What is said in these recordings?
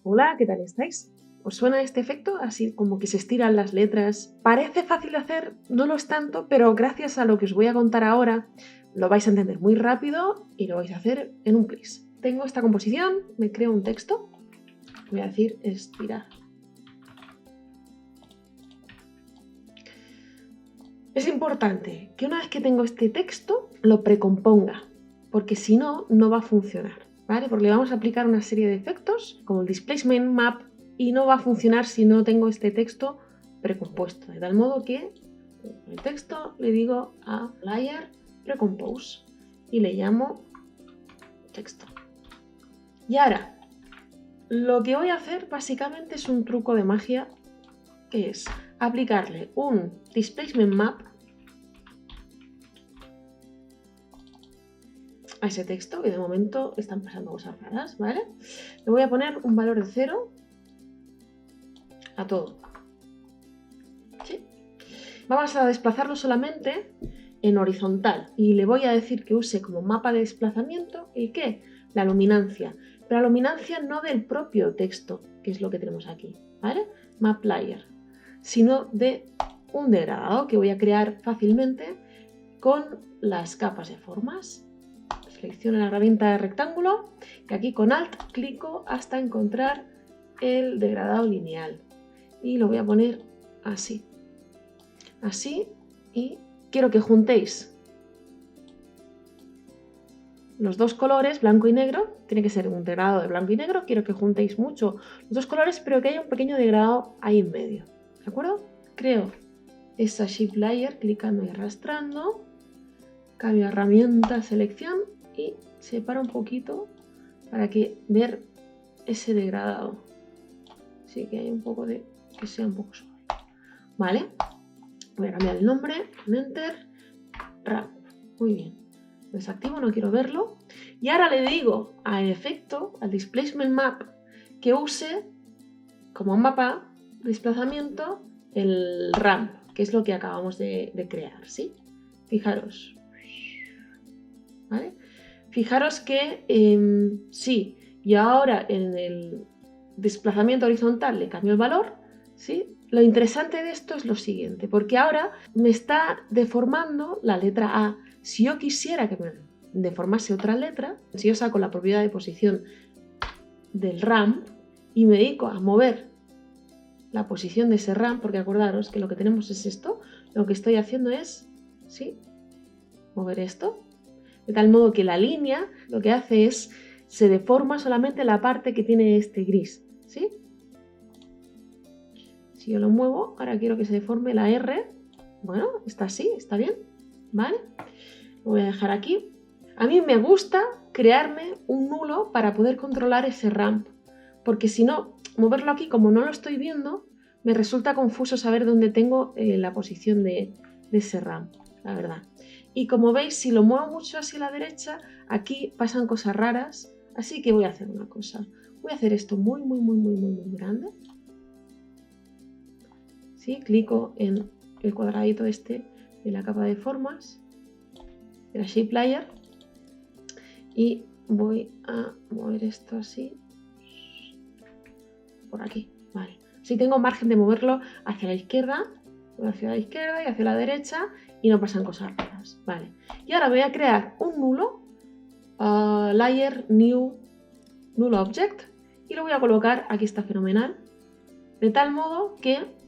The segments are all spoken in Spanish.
Hola, ¿qué tal estáis? ¿Os suena este efecto? Así como que se estiran las letras. Parece fácil de hacer, no lo es tanto, pero gracias a lo que os voy a contar ahora, lo vais a entender muy rápido y lo vais a hacer en un plis. Tengo esta composición, me creo un texto, voy a decir estirar. Es importante que una vez que tengo este texto, lo precomponga, porque si no, no va a funcionar, ¿vale? Porque le vamos a aplicar una serie de efectos, como el displacement map, y no va a funcionar si no tengo este texto precompuesto. De tal modo que el texto le digo a layer precompose y le llamo texto. Y ahora, lo que voy a hacer básicamente es un truco de magia, que es aplicarle un displacement map a ese texto, que de momento están pasando cosas raras, ¿vale? Le voy a poner un valor de 0 a todo. ¿Sí? Vamos a desplazarlo solamente en horizontal y le voy a decir que use como mapa de desplazamiento ¿el qué? La luminancia. Pero la luminancia no del propio texto, que es lo que tenemos aquí, ¿vale? Map layer, sino de un degradado que voy a crear fácilmente con las capas de formas. Selecciono la herramienta de rectángulo y aquí con Alt clico hasta encontrar el degradado lineal y lo voy a poner así, así, y quiero que juntéis los dos colores, blanco y negro. Tiene que ser un degradado de blanco y negro. Quiero que juntéis mucho los dos colores, pero que haya un pequeño degradado ahí en medio, ¿de acuerdo? Creo esa shape layer clicando y arrastrando, cambio herramienta, selección y separo un poquito para que ver ese degradado. Así que hay un poco de que sea un poco suave. Vale, voy a cambiar el nombre, Enter, Ramp. Muy bien, lo desactivo, no quiero verlo. Y ahora le digo al efecto, al displacement map, que use como mapa de desplazamiento el ramp, que es lo que acabamos de crear, ¿sí? Fijaros. ¿Vale? Fijaros que sí, y ahora en el desplazamiento horizontal le cambio el valor, ¿sí? Lo interesante de esto es lo siguiente, porque ahora me está deformando la letra A. Si yo quisiera que me deformase otra letra, si yo saco la propiedad de posición del ramp y me dedico a mover la posición de ese ramp, porque acordaros que lo que tenemos es esto, lo que estoy haciendo es, ¿sí? Mover esto, de tal modo que la línea lo que hace es, se deforma solamente la parte que tiene este gris, ¿sí? Si yo lo muevo, ahora quiero que se deforme la R, bueno, está así, está bien, ¿vale? Lo voy a dejar aquí. A mí me gusta crearme un nulo para poder controlar ese ramp, porque si no, moverlo aquí, como no lo estoy viendo, me resulta confuso saber dónde tengo la posición de ese ramp, la verdad. Y como veis, si lo muevo mucho hacia la derecha, aquí pasan cosas raras, así que voy a hacer una cosa. Voy a hacer esto muy grande. ¿Sí? Clico en el cuadradito este de la capa de formas, de la shape layer, y voy a mover esto así, por aquí, vale. Si tengo margen de moverlo hacia la izquierda, hacia la izquierda y hacia la derecha, y no pasan cosas raras, vale. Y ahora voy a crear un nulo, layer new null object, y lo voy a colocar, aquí está fenomenal, de tal modo que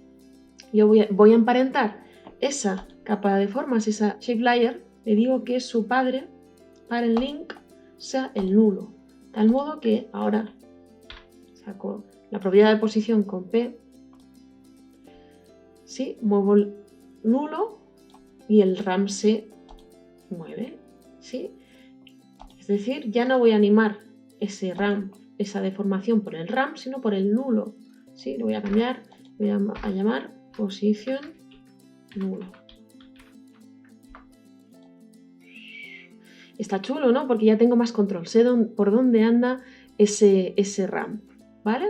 yo voy a emparentar esa capa de formas, esa shape layer, le digo que su padre, parent link, sea el nulo, de tal modo que ahora saco la propiedad de posición con P, ¿sí? Muevo el nulo y el RAM se mueve, ¿sí? Es decir, ya no voy a animar ese RAM, esa deformación por el RAM, sino por el nulo, ¿sí? Lo voy a cambiar, voy a llamar posición nulo. Está chulo, ¿no? Porque ya tengo más control, sé por dónde anda ese RAM, ¿vale?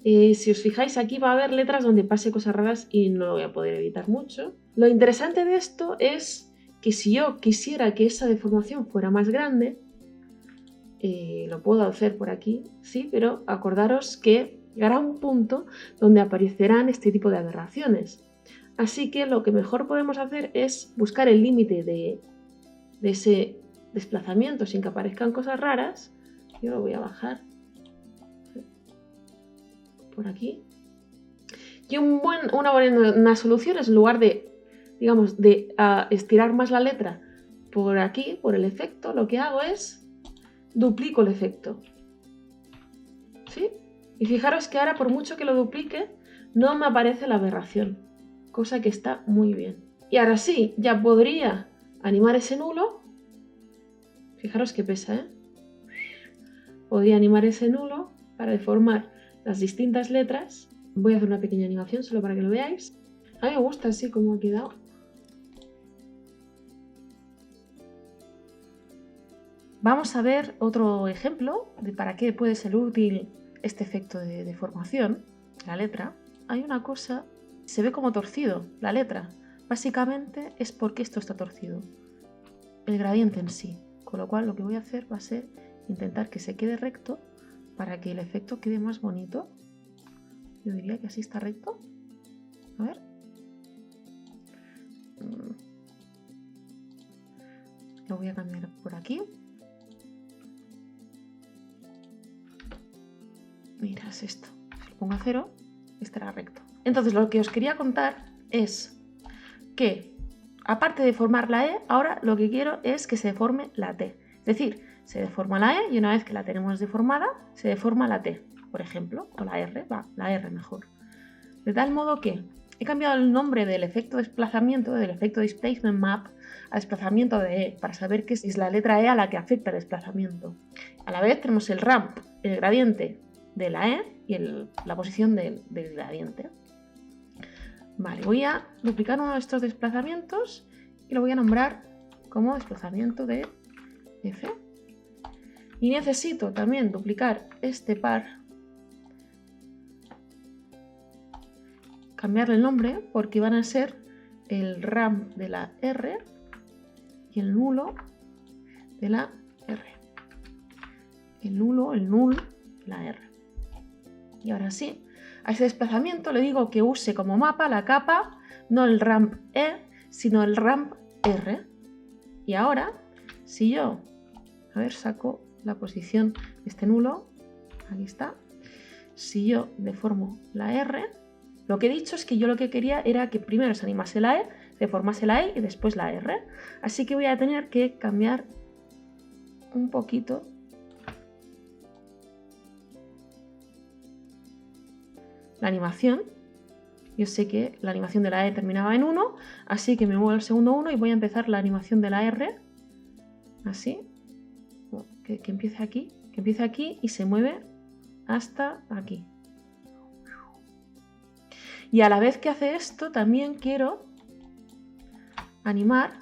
Si os fijáis, aquí va a haber letras donde pase cosas raras y no lo voy a poder evitar mucho. Lo interesante de esto es que si yo quisiera que esa deformación fuera más grande, lo puedo hacer por aquí, sí, pero acordaros que llegará un punto donde aparecerán este tipo de aberraciones. Así que lo que mejor podemos hacer es buscar el límite de ese desplazamiento sin que aparezcan cosas raras. Yo lo voy a bajar por aquí. Y una buena solución es, en lugar de, digamos, de estirar más la letra por aquí, por el efecto, lo que hago es duplico el efecto. ¿Sí? Y fijaros que ahora, por mucho que lo duplique, no me aparece la aberración, cosa que está muy bien. Y ahora sí, ya podría animar ese nulo. Fijaros que pesa, ¿eh? Podría animar ese nulo para deformar las distintas letras. Voy a hacer una pequeña animación solo para que lo veáis. A mí me gusta así como ha quedado. Vamos a ver otro ejemplo de para qué puede ser útil este efecto de deformación. La letra. Hay una cosa, se ve como torcido la letra. Básicamente es porque esto está torcido. El gradiente en sí. Con lo cual lo que voy a hacer va a ser intentar que se quede recto para que el efecto quede más bonito. Yo diría que así está recto. A ver. Lo voy a cambiar por aquí. Mira, es esto. Si lo pongo a 0, estará recto. Entonces lo que os quería contar es que, aparte de formar la E, ahora lo que quiero es que se deforme la T. Es decir, se deforma la E y una vez que la tenemos deformada, se deforma la T, por ejemplo, o la R, la R mejor. De tal modo que he cambiado el nombre del efecto de desplazamiento, del efecto displacement map, a desplazamiento de E, para saber que es la letra E a la que afecta el desplazamiento. A la vez tenemos el ramp, el gradiente de la E y la posición del gradiente. Vale, voy a duplicar uno de estos desplazamientos y lo voy a nombrar como desplazamiento de F. Y necesito también duplicar este par, cambiarle el nombre porque van a ser el ramp de la R y el nulo de la R. El null, la R. Y ahora sí, a ese desplazamiento le digo que use como mapa la capa, no el ramp E, sino el ramp R. Y ahora, si yo, a ver, saco la posición de este nulo, aquí está. Si yo deformo la R, lo que he dicho es que yo lo que quería era que primero se animase la E, se formase la E y después la R. Así que voy a tener que cambiar un poquito la animación. Yo sé que la animación de la E terminaba en 1, así que me muevo al segundo 1 y voy a empezar la animación de la R, así, que empiece aquí y se mueve hasta aquí. Y a la vez que hace esto, también quiero animar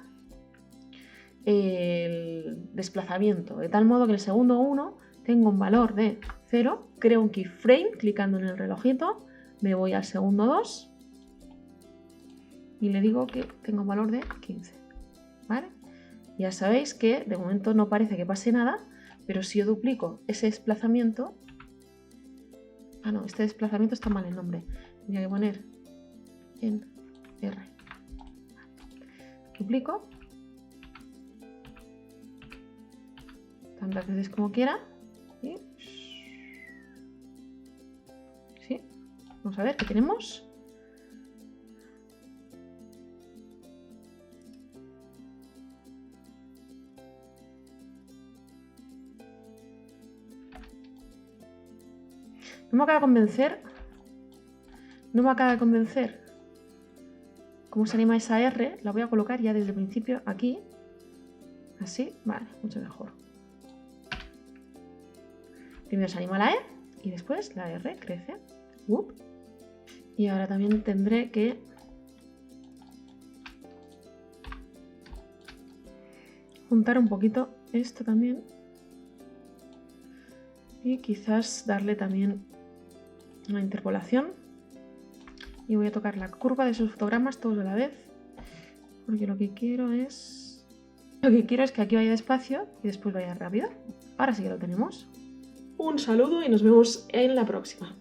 el desplazamiento, de tal modo que el segundo 1 tengo un valor de 0, creo un keyframe clicando en el relojito, me voy al segundo 2 y le digo que tengo un valor de 15. ¿Vale? Ya sabéis que de momento no parece que pase nada, pero si yo duplico ese desplazamiento... Ah, no, este desplazamiento está mal el nombre. Tendría que poner en R. Duplico. Tantas veces como quiera. ¿Sí? ¿Sí? Vamos a ver qué tenemos. No me acaba de convencer cómo se anima esa R. La voy a colocar ya desde el principio aquí. Así, vale, mucho mejor. Primero se anima la E y después la R crece. Y ahora también tendré que juntar un poquito esto también. Y quizás darle también una interpolación. Y voy a tocar la curva de esos fotogramas todos a la vez. Porque lo que quiero es que aquí vaya despacio y después vaya rápido. Ahora sí que lo tenemos. Un saludo y nos vemos en la próxima.